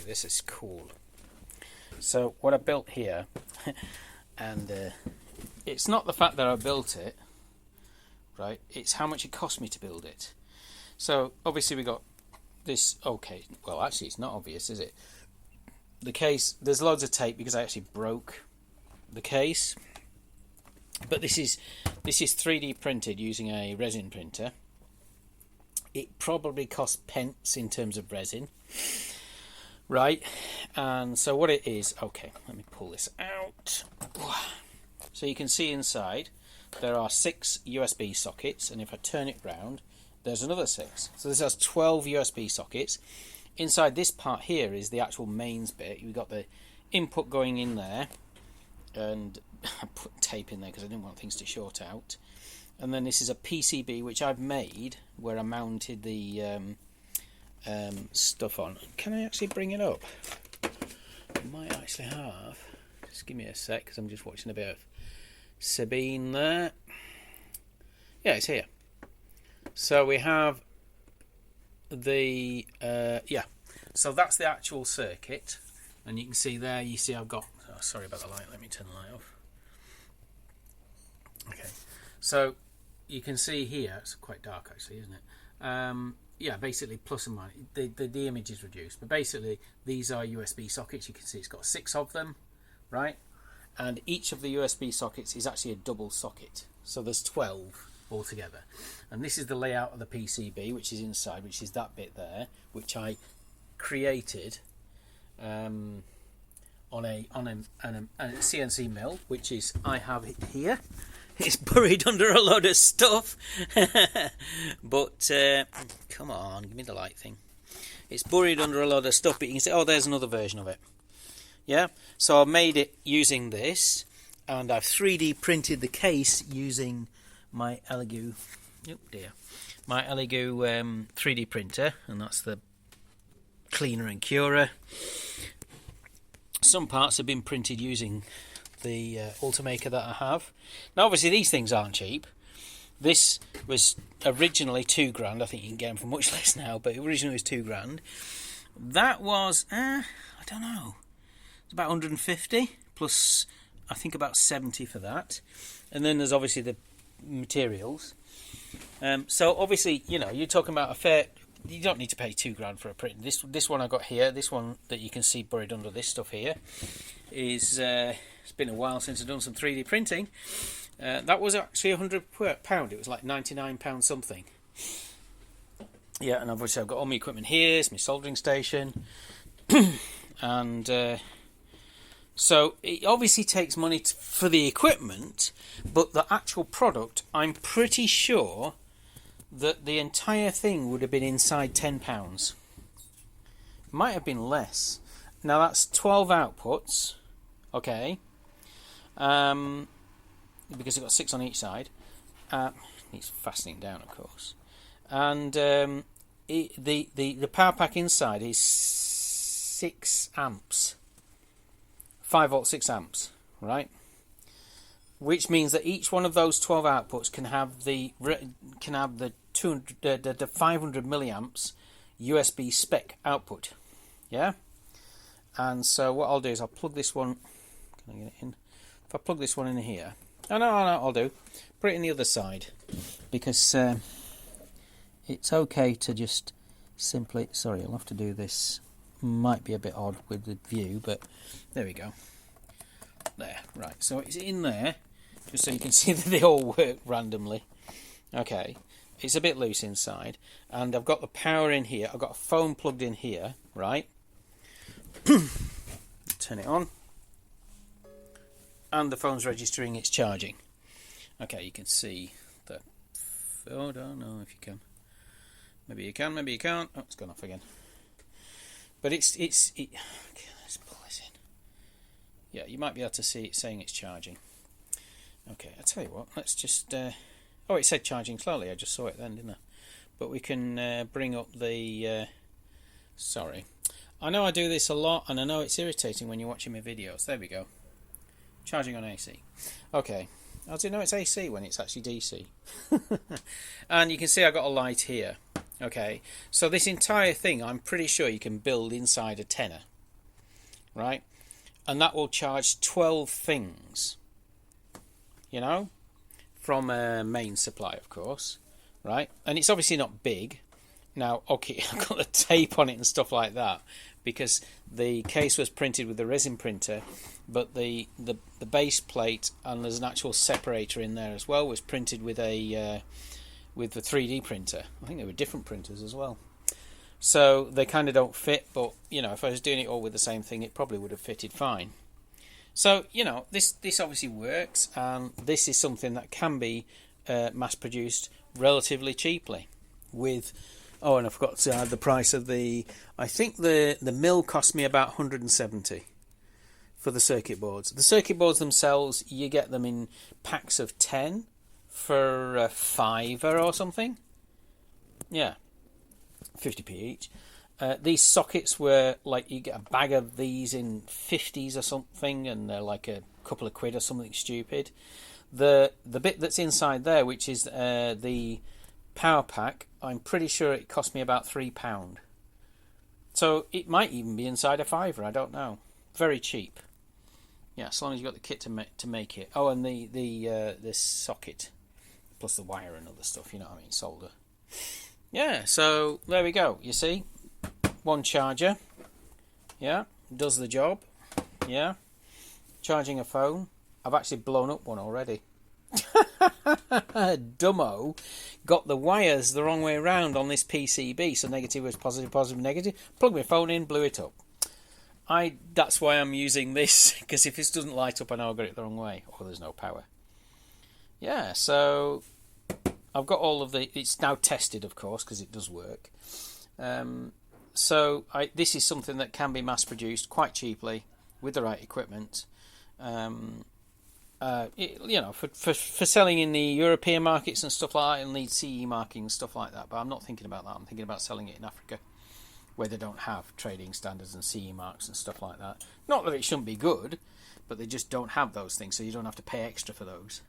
this is cool. So what I built here, and it's not the fact that I built it, right? It's how much it cost me to build it. So obviously we got this. Okay, well actually it's not obvious, is it? The case, there's loads of tape because I actually broke the case. But this is 3D printed using a resin printer. It probably cost pence in terms of resin, right? And so what it is, okay, let me pull this out. So you can see inside there are 6 USB sockets, and if I turn it round, there's another 6. So this has 12 USB sockets. Inside this part here is the actual mains bit. You've got the input going in there, and I put tape in there because I didn't want things to short out. And then this is a PCB which I've made where I mounted the stuff on. Can I actually bring it up? I might actually have. Just give me a sec because I'm just watching a bit of Sabine there. Yeah, it's here. So we have the so that's the actual circuit, and you can see there, you see I've got, oh, sorry about the light, let me turn the light off. Okay, so you can see here, it's quite dark actually, isn't it? Yeah, basically plus and minus, the image is reduced, but basically these are USB sockets. You can see it's got 6 of them, right? And each of the USB sockets is actually a double socket, so there's 12 altogether. And this is the layout of the PCB, which is inside, which is that bit there, which I created on a CNC mill, which is, I have it here. It's buried under a load of stuff. But come on, give me the light thing. It's buried under a load of stuff, but you can see, oh, there's another version of it. Yeah, so I've made it using this, and I've 3D printed the case using my Elegoo, my Elegoo 3D printer, and that's the cleaner and curer. Some parts have been printed using the Ultimaker that I have. Now obviously these things aren't cheap. This was originally £2,000. I think you can get them for much less now, but originally it was £2,000. That was I don't know, it's about 150 plus I think about 70 for that. And then there's obviously the materials. So obviously, you know, you're talking about a fair, you don't need to pay £2,000 for a print. This one I got here, this one that you can see buried under this stuff here, is it's been a while since I've done some 3D printing. That was actually £100. It was like £99 something. Yeah, and obviously I've got all my equipment here. It's my soldering station, and so it obviously takes money for the equipment, but the actual product, I'm pretty sure that the entire thing would have been inside £10. Might have been less. Now that's 12 outputs, okay, because I've got 6 on each side. Needs fastening down, of course. And the power pack inside is 6 amps. 5 volt 6 amps, right? Which means that each one of those 12 outputs can have the 500 milliamps USB spec output. Yeah. And so what I'll do is I'll plug this one. Can I get it in? If I plug this one in here, no, I'll do. Put it in the other side, because it's okay to just simply. Sorry, I'll have to do this. Might be a bit odd with the view, but there we go. There, right. So it's in there, just so you can see that they all work randomly. Okay, it's a bit loose inside, and I've got the power in here. I've got a phone plugged in here, right? Turn it on, and the phone's registering its charging. Okay, you can see that. Oh, I don't know if you can. Maybe you can, maybe you can't. Oh, it's gone off again. But it. Okay, let's pull this in. Yeah, you might be able to see it saying it's charging. Okay, I'll tell you what. Let's just. Oh, it said charging slowly. I just saw it then, didn't I? But we can bring up the. Sorry, I know I do this a lot, and I know it's irritating when you're watching my videos. There we go. Charging on AC. Okay. How do you know it's AC when it's actually DC? And you can see I've got a light here. Okay, so this entire thing, I'm pretty sure you can build inside a tenner. right? And that will charge 12 things, you know, from a main supply, of course, right? And it's obviously not big. Now, okay, I've got the tape on it and stuff like that because the case was printed with a resin printer, but the base plate, and there's an actual separator in there as well, was printed with the 3D printer. I think they were different printers as well. So they kind of don't fit, but, you know, if I was doing it all with the same thing, it probably would have fitted fine. So, you know, this obviously works, and this is something that can be mass-produced relatively cheaply with... Oh, and I forgot to add the price of the... I think the mill cost me about 170 for the circuit boards. The circuit boards themselves, you get them in packs of 10 for a fiver or something. Yeah, 50p each. These sockets were like, you get a bag of these in 50s or something, and they're like a couple of quid or something stupid. The bit that's inside there, which is the power pack, I'm pretty sure it cost me about £3. So it might even be inside a fiver, I don't know. Very cheap. Yeah, as long as you've got the kit to make it. Oh, and this socket, plus the wire and other stuff, you know what I mean, solder. Yeah, so there we go, you see. One charger, yeah, does the job, yeah. Charging a phone. I've actually blown up one already. Dumbo got the wires the wrong way around on this PCB, so negative was positive, positive, negative. Plugged my phone in, blew it up. That's why I'm using this, because if this doesn't light up, I know I got it the wrong way, or there's no power. Yeah, so I've got all of it's now tested, of course, because it does work. So this is something that can be mass produced quite cheaply with the right equipment. You know, for selling in the European markets and stuff like that, it'll need CE marking and stuff like that. But I'm not thinking about that. I'm thinking about selling it in Africa, where they don't have trading standards and CE marks and stuff like that. Not that it shouldn't be good, but they just don't have those things, so you don't have to pay extra for those.